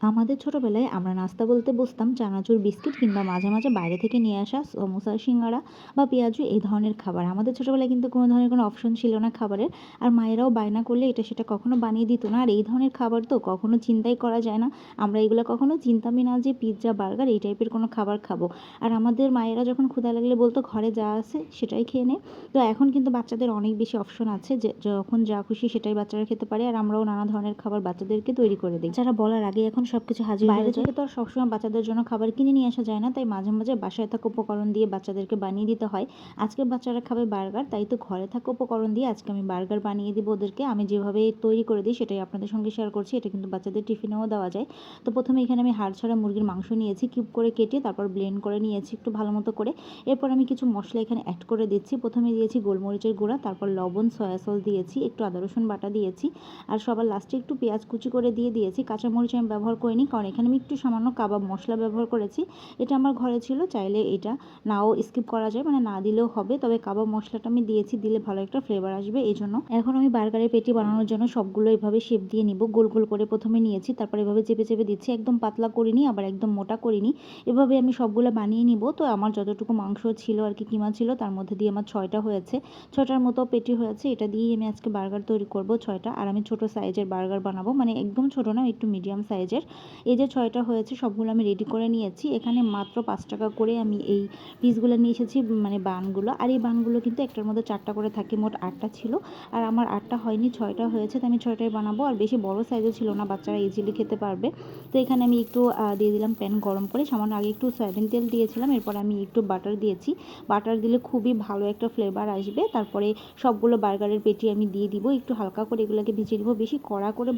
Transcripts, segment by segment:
আমাদের ছোটবেলায় আমরা নাস্তা বলতে বুঝতাম চানাচুর, বিস্কিট কিংবা মাঝে মাঝে বাইরে থেকে নিয়ে আসা সমোসা, সিঙ্গারা বা পেঁয়াজু এই ধরনের খাবার। আমাদের ছোটবেলায় কিন্তু কোনো ধরনের কোনো অপশন ছিল না খাবারের। আর মায়েরাও বায়না করলে এটা সেটা কখনো বানিয়ে দিত না। আর এই ধরনের খাবার তো কখনো চিন্তাই করা যায় না। আমরা এগুলো কখনো চিন্তামই না যে পিৎজা, বার্গার এই টাইপের কোনো খাবার খাবো। আর আমাদের মায়েরা যখন ক্ষুধা লাগলে বলতো ঘরে যা আছে সেটাই খেয়ে নে। তো এখন কিন্তু বাচ্চাদের অনেক বেশি অপশন আছে, যে যখন যা খুশি সেটাই বাচ্চারা খেতে পারে। আর আমরাও নানা ধরনের খাবার বাচ্চাদেরকে তৈরি করে দিই। যারা বলার আগে এখন সবকিছু হাজির হয়ে যায়। বাইরে থেকে তো আর সবসময় বাচ্চাদের জন্য খাবার কিনে নিয়ে আসা যায় না, তাই মাঝে মাঝে বাসায় থাকা উপকরণ দিয়ে বাচ্চাদেরকে বানিয়ে দিতে হয়। আজকে বাচ্চারা খাবে বার্গার, তাই তো ঘরে থাকা উপকরণ দিয়ে আজকে আমি বার্গার বানিয়ে দিব ওদেরকে। আমি যেভাবে তৈরি করে দিই সেটাই আপনাদের সঙ্গে শেয়ার করছি। এটা কিন্তু বাচ্চাদের টিফিনেও দেওয়া যায়। তো প্রথমে এখানে আমি হাড় ছাড়া মুরগির মাংস নিয়েছি, কিউব করে কেটে তারপর ব্লেন্ড করে নিয়েছি একটু ভালো মতো করে। এরপর আমি কিছু মশলা এখানে অ্যাড করে দিচ্ছি। প্রথমে দিয়েছি গোলমরিচের গুঁড়া, তারপর লবণ, সয়া সস দিয়েছি, একটু আদা রসুন বাটা দিয়েছি, আর সবার লাস্টে একটু পেঁয়াজ কুচি করে দিয়ে দিয়েছি। কাঁচামরিচ আমি ব্যবহার করিনি, কারণ এখানে আমি একটু সামান্য কাবাব মশলা ব্যবহার করেছি। এটা আমার ঘরে ছিল, চাইলে এটা নাও স্কিপ করা যায়, মানে না দিলেও হবে। তবে কাবাব মশলাটা আমি দিয়েছি, দিলে ভালো একটা ফ্লেভার আসবে এই জন্য। এখন আমি বার্গারের পেটি বানানোর জন্য সবগুলো এভাবে শেপ দিয়ে নিব। গোল গোল করে প্রথমে নিয়েছি, তারপর এভাবে চেপে চেপে দিচ্ছি। একদম পাতলা করিনি, আবার একদম মোটা করিনি। এভাবে আমি সবগুলো বানিয়ে নিব। তো আমার যতটুকু মাংস ছিল আর কি, কিমা ছিল, তার মধ্যে দিয়ে আমার 6টা হয়েছে। 6টার মতো পেটি হয়েছে। এটা দিয়েই আমি আজকে বার্গার তৈরি করব 6টা। আর আমি ছোট সাইজের বার্গার বানাবো, মানে একদম ছোট না, একটু মিডিয়াম সাইজের। এই যে 6টা হয়েছে সবগুলো আমি রেডি করে নিয়েছি। এখানে মাত্র 5 টাকা করে আমি এই পিসগুলো নিয়ে এসেছি, মানে বানগুলো। আর এই বানগুলো কিন্তু একটার মধ্যে 4টা করে থাকে, মোট 8টা ছিল। আর আমার 8টা হয়নি, 6টা হয়েছে, তো আমি 6টাই বানাবো। আর বেশি বড় সাইজও ছিল না, বাচ্চারা ইজিলি খেতে পারবে। তো এখানে আমি একটু দিয়ে দিলাম প্যান গরম করে, সামান্য আগে একটু সয়াবিন তেল দিয়েছিলাম, এরপর আমি একটু বাটার দিয়েছি। বাটার দিলে খুবই ভালো একটা ফ্লেভার আসবে। তারপরে সবগুলো বার্গারের পেটি আমি দিয়ে দিব, একটু হালকা করে এগুলোকে ভেজে নিব। বেশি কড়া করে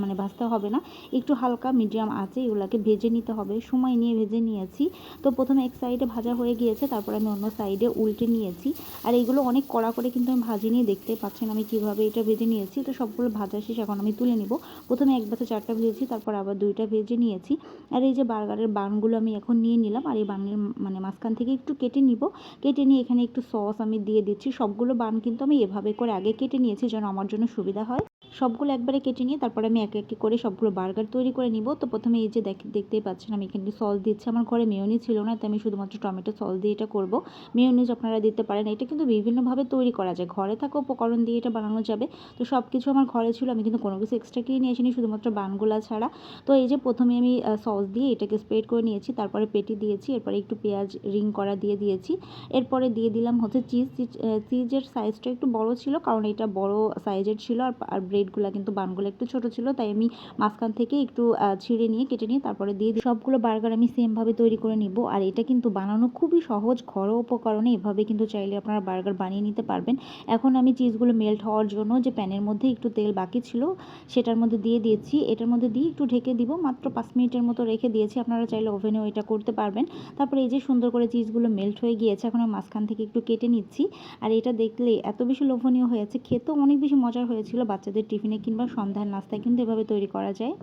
মানে ভাজতে হবে না, একটু হালকা মিডিয়াম আছে এগুলোকে ভেজে নিতে হবে। সময় নিয়ে ভেজে নিয়েছি। তো প্রথমে এক সাইডে ভাজা হয়ে গিয়েছে, তারপর আমি অন্য সাইডে উল্টে নিয়েছি। আর এইগুলো অনেক কড়া করে কিন্তু আমি ভাজিনি, দেখতে পাচ্ছেন আমি কিভাবে এটা ভেজে নিয়েছি। তো সবগুলো ভাজা শেষ, এখন আমি তুলে নিব। প্রথমে এক ব্যাচে 4টা ভেজেছি, তারপর আবার 2টা ভেজে নিয়েছি। আর এই যে বার্গারের বানগুলো আমি এখন নিয়ে নিলাম, আর এই বানের মানে মাঝখান থেকে একটু কেটে নিব। কেটে নিয়ে এখানে একটু সস আমি দিয়ে দিচ্ছি। সবগুলো বান কিন্তু আমি এভাবে করে আগে কেটে নিয়েছি, যেন আমার জন্য সুবিধা হয়। সবগুলো একবারে কেটে নিয়ে তারপর আমি এক এক করে সবগুলো বার্গার তৈরি করে নিব। তো প্রথমে এই যে দেখতেই পাচ্ছেন আমি এখানে সস দিচ্ছি। আমার ঘরে মেয়োনিজ ছিল না, তাই আমি শুধুমাত্র টমেটো সস দিয়ে এটা করব। মেয়োনিজ আপনারা দিতে পারেন। এটা কিন্তু বিভিন্নভাবে তৈরি করা যায়, ঘরে থাকা উপকরণ দিয়ে এটা বানানো যাবে। তো সব কিছু আমার ঘরে ছিল, আমি কিন্তু কোনো কিছু এক্সট্রা কিনে নিয়ে আসিনি, শুধুমাত্র বানগুলা ছাড়া। তো এই যে প্রথমে আমি সস দিয়ে এটাকে স্প্রেড করে নিয়েছি, তারপরে পেটি দিয়েছি, এরপরে একটু পেঁয়াজ রিং করা দিয়ে দিয়েছি। এরপরে দিয়ে দিলাম হচ্ছে চিজের সাইজটা একটু বড় ছিল, কারণ এটা বড় সাইজের ছিল। আর ব্রেডগুলো কিন্তু বানগুলো একটু ছোট ছিল, তাই আমি মাঝখান থেকে একটু ছিঁড়ে নিয়ে কেটে নিয়ে তারপরে দিয়ে দিই। সবগুলো বার্গার আমি সেমভাবে তৈরি করে নিব। আর এটা কিন্তু বানানো খুবই সহজ, ঘরোয়া উপকরণে এভাবে কিন্তু চাইলে আপনারা বার্গার বানিয়ে নিতে পারবেন। এখন আমি চিজগুলো মেল্ট হওয়ার জন্য যে প্যানের মধ্যে একটু তেল বাকি ছিল সেটার মধ্যে দিয়ে দিয়েছি। এটার মধ্যে দিয়ে একটু ঢেকে দিব, মাত্র 5 মিনিটের মতো রেখে দিয়েছি। আপনারা চাইলে ওভেনেও এটা করতে পারবেন। তারপরে এই যে সুন্দর করে চিজগুলো মেল্ট হয়ে গিয়েছে, এখন আমি মাঝখান থেকে একটু কেটে নিচ্ছি। আর এটা দেখলে এত বেশি লোভনীয় হয়েছে, খেতেও অনেক বেশি মজার হয়েছিল। বাচ্চাদের টিফিনে কিংবা সন্ধ্যার নাস্তায় কিন্তু এভাবে তৈরি করা যায়।